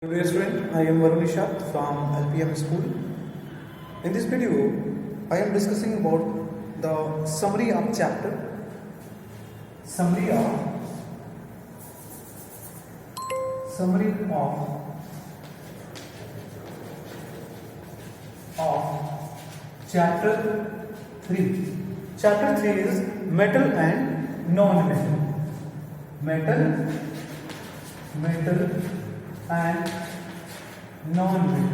Dear student, I am Varun Ishaq from LPM school. In this video, I am discussing about the summary of chapter. Summary of chapter 3. Chapter 3 is metal and non-metal. Metal and non-metal.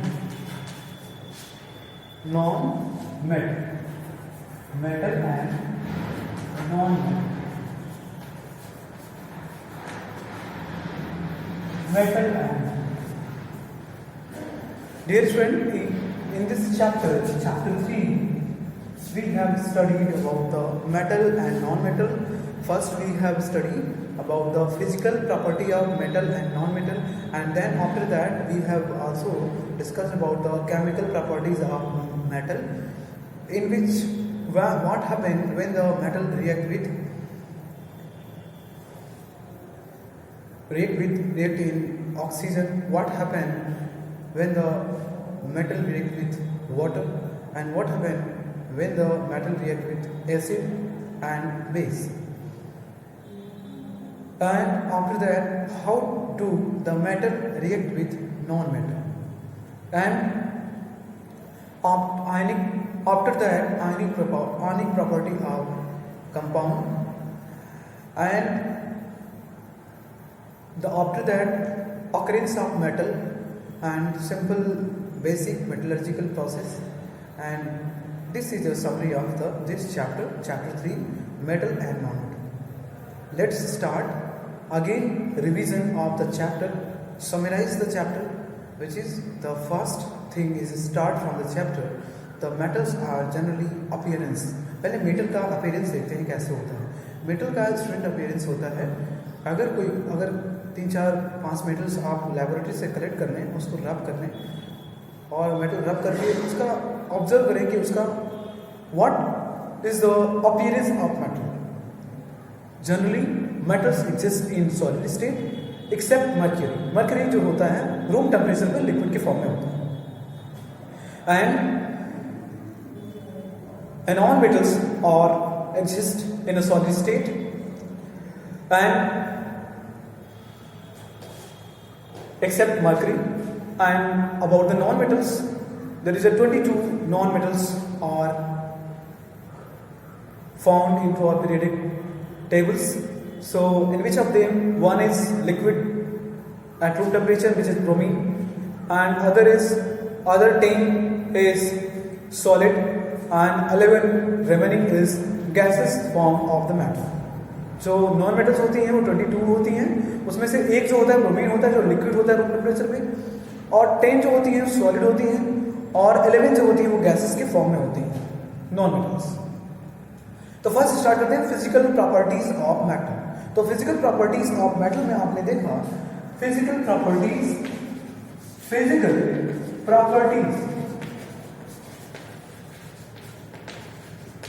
Metal and non-metal. Metal and. Dear student, in this chapter 3, we have studied about the metal and non-metal. First, we have studied about the physical property of metal and non-metal, and then after that we have also discussed about the chemical properties of metal, in which what happens when the metal react in oxygen, what happens when the metal react with water, and what happens when the metal react with acid and base. And after that, how do the metal react with non-metal? And after that, ionic property of compound, and after that, occurrence of metal and simple basic metallurgical process. And this is a summary of this chapter 3, metal and non-metal. Let's start. Again, revision of the chapter, summarize the chapter, which is the first thing is start from the chapter. The metals are generally appearance. पहले metal का appearance देखते हैं कैसे होता है. Metal का student appearance होता है, अगर 3-4-5 मेटल्स आप लेबोरेटरी से कलेक्ट कर लें, उसको रब कर लें और मेटल रब करके उसका ऑब्जर्व करें कि उसका what is the appearance of metal. Generally metals exist in solid state except mercury. Mercury जो होता है रूम टेम्परेचर पर लिक्विड के फॉर्म में होता है. And all metals are exist in a solid state, and except mercury. And about the non-metals, there is a 22 non-metals are found into our periodic tables. So, in which of them, one is liquid at room temperature, which is bromine, and other 10 is solid, and 11 remaining is gaseous form of the metal. जो non metals होती हैं वो 22 होती हैं, उसमें से एक जो होता है ब्रोमीन होता है जो लिक्विड होता है रूम टेम्परेचर पे, और 10 जो होती हैं सॉलिड होती हैं, और 11 जो होती हैं वो गैसेस के फॉर्म में होती हैं नॉन मेटल्स. तो फर्स्ट स्टार्ट करते हैं फिजिकल प्रॉपर्टीज ऑफ मेटल. तो फिजिकल प्रॉपर्टीज ऑफ मेटल में आपने देखा physical properties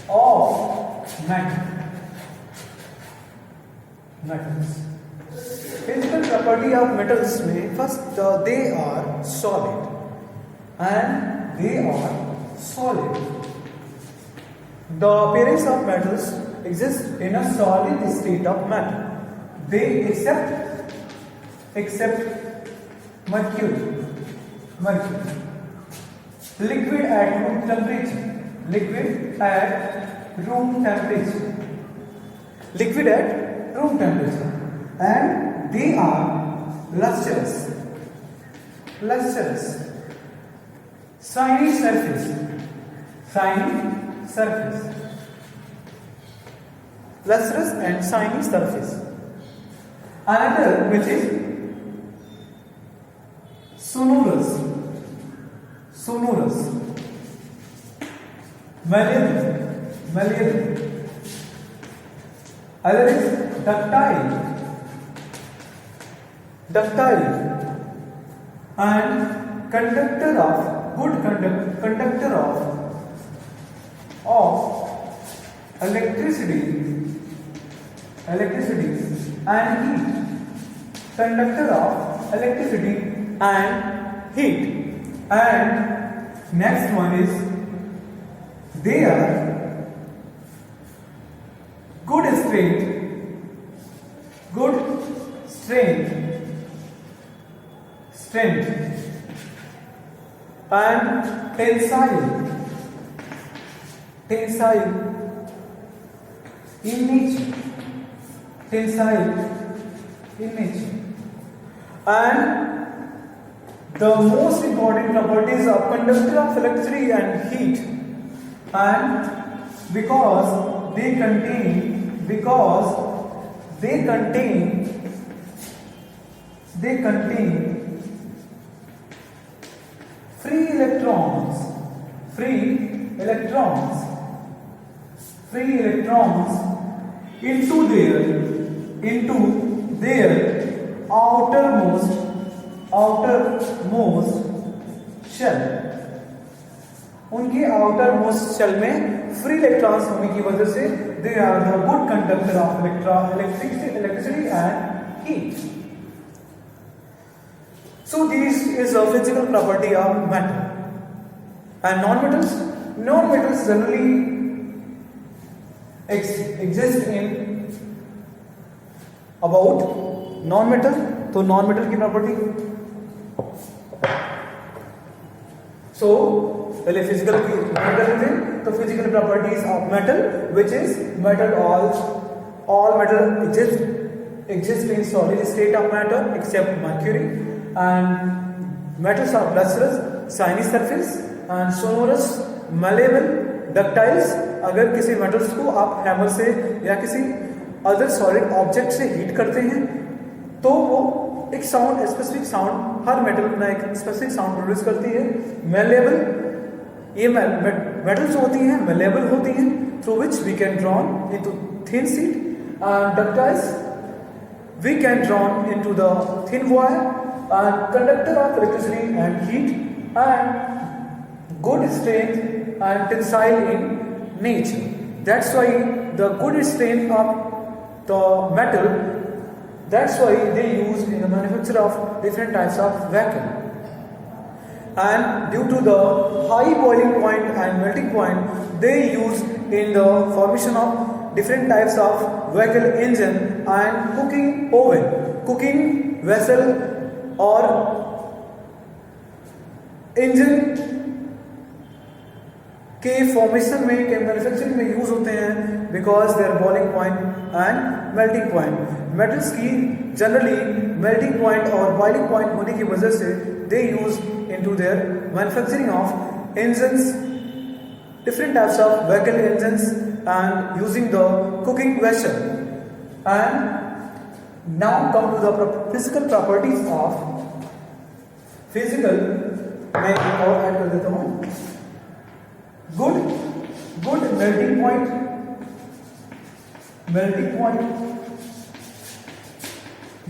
of metals. Physical property of metals में first they are solid. The appearance of metals exists in a solid state of matter. They except mercury. Liquid at room temperature. And they are lustrous. Shiny surface. Lustrous and shiny surface. Another which is sonorous, malleable. Other is ductile, and conductor of electricity and heat. Conductor of electricity and heat. And next one is they are good strength and tensile in nature, and the most important properties of conductor of electricity and heat, and because they contain free electrons into their outermost shell. उनके outermost shell में free electrons होने की वजह से they are the good conductor of electricity and heat. So this is a physical property of metal. And non-metals generally exist in about non-metal. तो non-metal की property, so पहले physical की तो physical properties of metal which is metal all metal exist in solid state of matter except mercury, and metals are lustrous, shiny surface and sonorous, malleable, ductiles. अगर किसी metals को आप hammer से या किसी अदर सॉलिड ऑब्जेक्ट से heat करते हैं तो वो एक साउंड, स्पेसिफिक साउंड, हर मेटल अपना एक स्पेसिफिक साउंड प्रोड्यूस करती है. मेलेबल, ये मेटल्स होती हैं, मेलेबल होती हैं, through which we can drawn into thin sheet. Ductiles we can drawn into the thin wire, and conductor of electricity and heat, and good strength and tensile in nature. That's why the good strength of the metal, that's why they use in the manufacture of different types of vehicle. And due to the high boiling point and melting point, they use in the formation of different types of vehicle engine and cooking oven, cooking vessel और engine के formation में, के manufacturing में use होते हैं because their boiling point and melting point. Metals की generally melting point और boiling point होने की वजह से they use into their manufacturing of engines, different types of vehicle engines and using the cooking vessel. And now come to the physical properties of physical. मैं और add कर देता हूँ. good melting point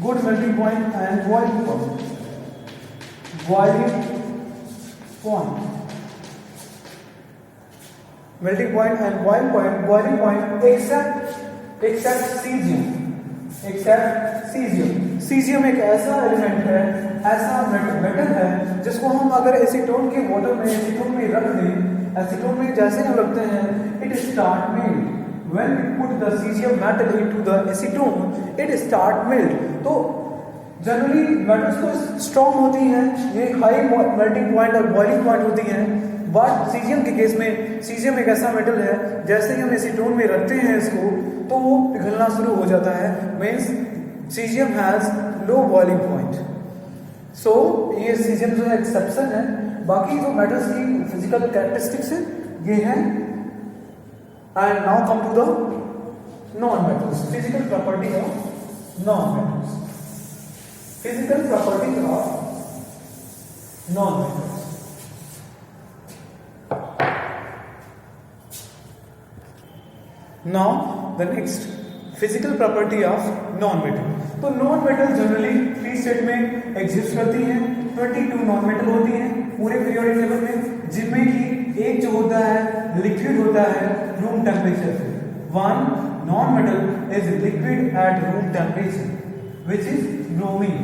good melting point and boiling point. Melting point and boiling point except caesium एक ऐसा element है, ऐसा metal है जिसको हम अगर एसीटोन के वाटर में, एसीटोन में रख दें, एसीटोन में जैसे हम रखते हैं, it start melt. When we put the caesium metal into the acetone, it start melt. तो जनरली मेटल्स तो स्ट्रॉन्ग होती हैं, ये हाई मेल्टिंग पॉइंट और बॉइलिंग पॉइंट होती हैं. बट सीजियम के केस में, सीजियम एक ऐसा मेटल है जैसे ही हम एसीटोन में रखते हैं इसको तो वो पिघलना शुरू हो जाता है. Means caesium has low boiling point. So ये सीजियम जो है एक्सेप्शन है. बाकी जो मेटल्स की फिजिकल कैरेक्टरिस्टिक्स है ये है. And now come to the non metals. Physical property of non metals. Physical property of non metals. Now the next physical property of non-metal. तो non-metal जनरली फ्री स्टेट में exist करती हैं. 22 non-metal होती हैं पूरे पीरियोडिक टेबल में, जिनमें कि एक जो होता है लिक्विड होता है रूम टेम्परेचर पे. One non-metal is liquid at room temperature which is bromine.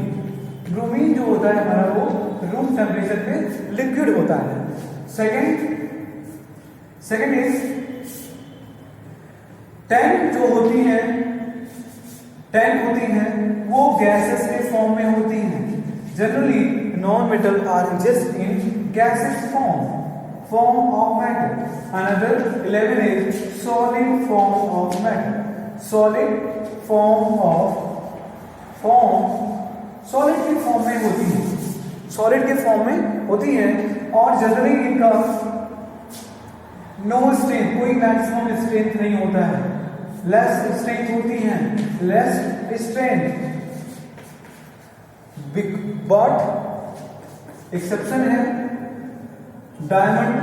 Bromine जो होता है हमारा वो रूम टेम्परेचर पे लिक्विड होता है। सेकंड इज टैंक जो होती है, टैंक होती है वो गैसेस के फॉर्म में होती है। Generally non metal are exist in gases form of matter. Another 11 is solid form of matter. Solid की फॉर्म में होती है, सॉलिड के फॉर्म में होती है और जनरली इनका नो स्ट्रेंथ, कोई मैक्सिमम स्ट्रेंथ नहीं होता है, लेस स्ट्रेंथ होती है, लेस स्ट्रेंथ। बट एक्सेप्शन है diamond,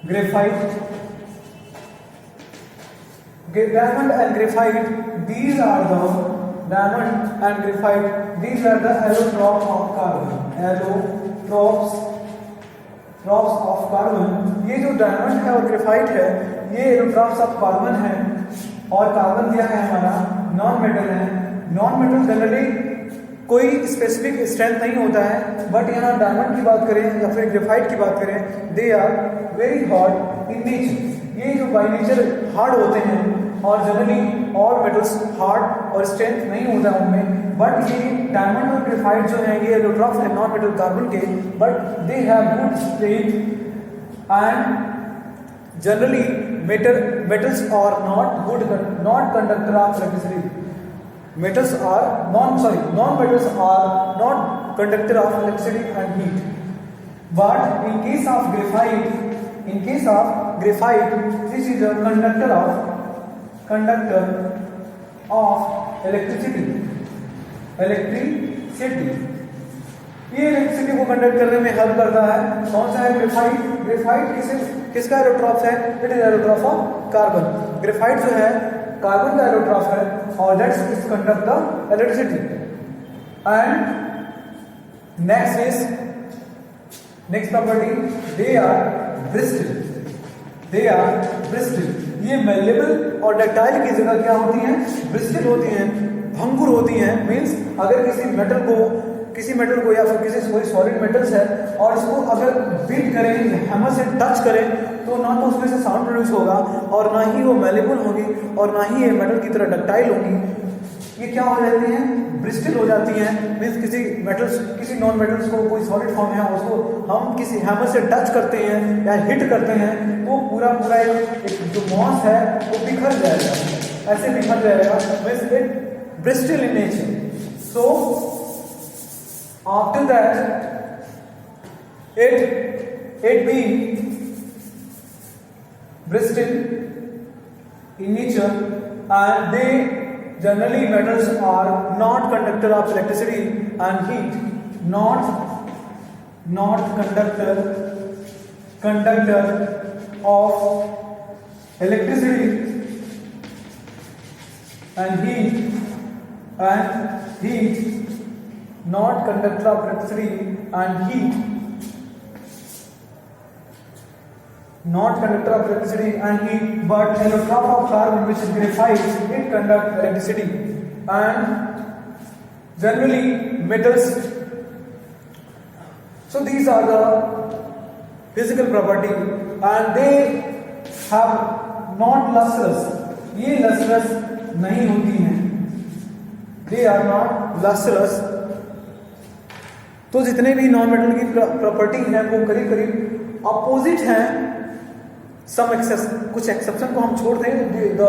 graphite, diamond and graphite, these are the allotrops of carbon। ये जो डायमंड है और ग्रेफाइट है ये एलोट्रॉप्स ऑफ कार्बन है। और कार्बन क्या है हमारा, नॉन मेटल है। नॉन मेटल जनरली कोई स्पेसिफिक स्ट्रेंथ नहीं होता है, बट यहाँ डायमंड की बात करें या फिर ग्रेफाइट की बात करें, they are very hard in nature. ये जो बाय नेचर हार्ड होते हैं और जनरली और मेटल्स हार्ड और स्ट्रेंथ नहीं होता है उनमें, बट ये डायमंड और ग्रेफाइट जो है ये एलोट्रॉप्स हैं नॉन मेटल कार्बन के, but they have good strength and generally metals are not conductor of electricity. Non-metals are not conductor of electricity and heat. But in case of graphite, this is a conductor of electricity. ये electricity को conduct करने में help करता है। कौन सा है, graphite. Graphite किसका एलोट्रॉप है, it is allotrope of carbon. Graphite जो है कार्बन का एलोट्रॉप है और that's is conduct the electricity. And next property, they are brittle. ये मेलेबल और डक्टाइल की जगह क्या होती हैं, ब्रिस्टल होती हैं, भंगुर होती हैं। मीन्स अगर किसी मेटल को या फिर किसी कोई सॉलिड मेटल्स है और इसको अगर बीट करें, हैमर से टच करें, तो ना तो उसमें से साउंड प्रोड्यूस होगा और ना ही वो मेलेबल होगी और ना ही ये मेटल की तरह डक्टाइल होगी। ये क्या हो जाती हैं, ब्रिस्टल हो जाती हैं। मीन्स किसी नॉन मेटल्स को कोई सॉलिड फॉर्म है उसको हम किसी हैमर से टच करते हैं या हिट करते हैं तो पूरा एक जो मॉस है वो बिखर जाएगा, ऐसे बिखर जाएगा। Means it Bristol in nature. So after that, it being brittle in nature, and they generally metals are not conductor of electricity and heat, not conductor of electricity and heat, not conductor of electricity and heat, but allotrop of carbon, which is graphite, it conducts electricity. And generally metals, so these are the physical property and they have not lustrous, ये lustrous नहीं होती हैं, they are not lustrous। तो जितने भी non metal की property हैं वो करीब अपोजिट हैं। कुछ एक्सेप्शन को हम छोड़ दें, the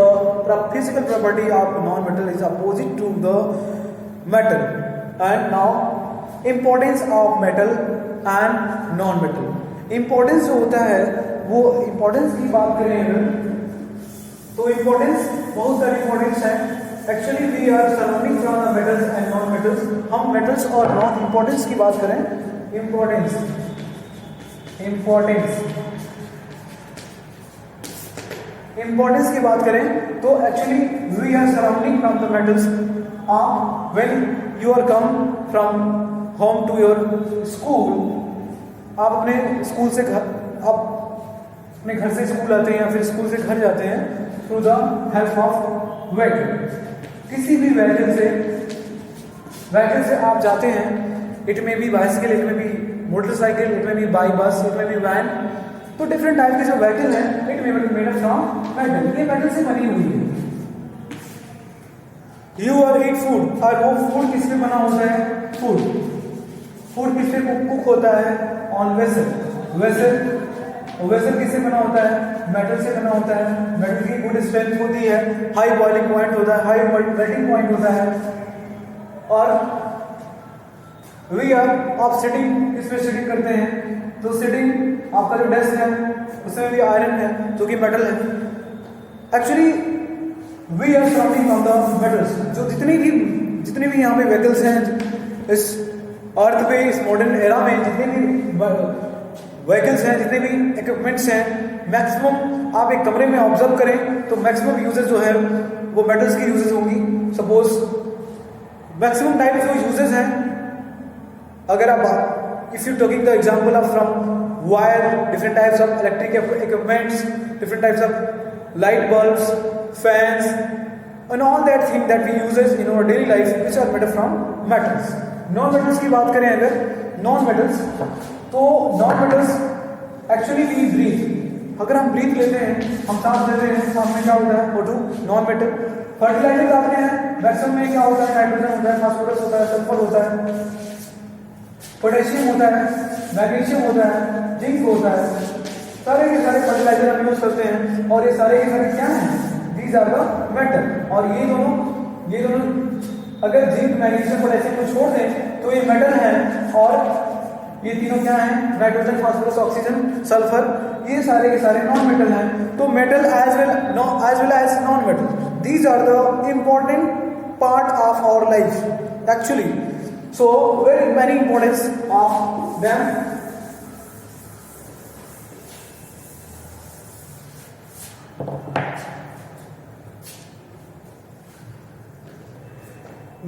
physical property of non metal is opposite to the metal. And now importance of metal and non metal. Importance जो होता है वो इंपॉर्टेंस की बात करें तो इंपॉर्टेंस बहुत सारी इंपॉर्टेंस है। Actually we are surrounding from the metals and non metals. हम मेटल्स और नॉन इंपॉर्टेंस की बात करें, इंपॉर्टेंस की बात करें तो actually we are surrounding from the metals. आप when you are come from home to your school, आप अपने घर से स्कूल आते हैं या फिर स्कूल से घर जाते हैं through the help of vehicle. किसी भी व्हीकल से आप जाते हैं, इट में बी बाइसिकल, इट में बी मोटरसाइकिल, इट में बी बाई बस, इट में बी वैन, तो डिफरेंट टाइप के जो व्हीकल है इट में बी मेड फ्रॉम मेटल, ये मेटल से बनी हुई है। यू और ईट फूड, और वो फूड किससे बना होता है? फूड किससे कुक होता है? ऑन वेसल किससे बना होता है? मेटल से बना होता है। मेटल की गुड स्ट्रेंथ होती है, हाई बॉइलिंग पॉइंट होता है, हाई मेल्टिंग पॉइंट होता है। और वी आर आप सिटिंग, किसमें सिटिंग करते हैं? तो सिटिंग आपका जो डेस्क है उसमें भी आयरन है जो कि मेटल है। Actually we are surrounding on the metals. जो जितने भी यहाँ पे व्हीकल्स हैं इस अर्थ पे, इस मॉडर्न एरा में, जितने भी व्हीकल्स हैं, जितने भी इक्विपमेंट्स हैं, मैक्सिमम आप एक कमरे में ऑब्जर्व करें तो मैक्सिमम यूजेस जो है वो मेटल्स की यूजेस होंगी। सपोज मैक्सिमम टाइप जो यूजेस हैं, अगर आप if you talking the example of from wire, different types of electric equipments, different types of light bulbs, fans and all that thing that we uses in our daily life which are made from metals. Non metals की बात करें अगर, non metals, तो non metals actually we breathe. अगर हम breathe लेते हैं, हम सांस लेते हैं, सांस में क्या होता है? O2, non metal. फर्टिलाइजर आते हैं, वैक्यूम में क्या होता है? नाइट्रोजन होता है, फास्फोरस होता है, सल्फर होता है, पोटेशियम होता है, मैग्नीशियम होता है, जिंक होता है। सारे के सारे फर्टिलाइजर हम यूज करते हैं और ये सारे के सारे क्या हैं? These are the metal। और ये दोनों अगर जिंक, मैग्नीशियम, पोटेशियम को छोड़ दें तो ये मेटल है, और ये तीनों क्या हैं? नाइट्रोजन, फास्फोरस, ऑक्सीजन, सल्फर, ये सारे के सारे नॉन मेटल हैं। तो metal as well as non metal, these are the important part of our life actually. So very many importance of them.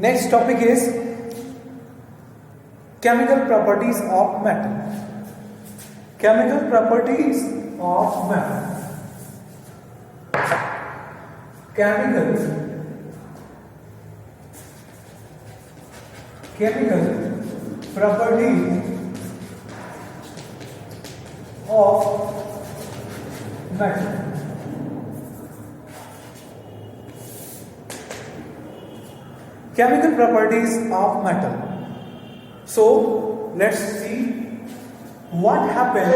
Next topic is chemical properties of metal. Chemical properties of metal. Chemical properties of metal. Chemical properties of metal. So let's see what happens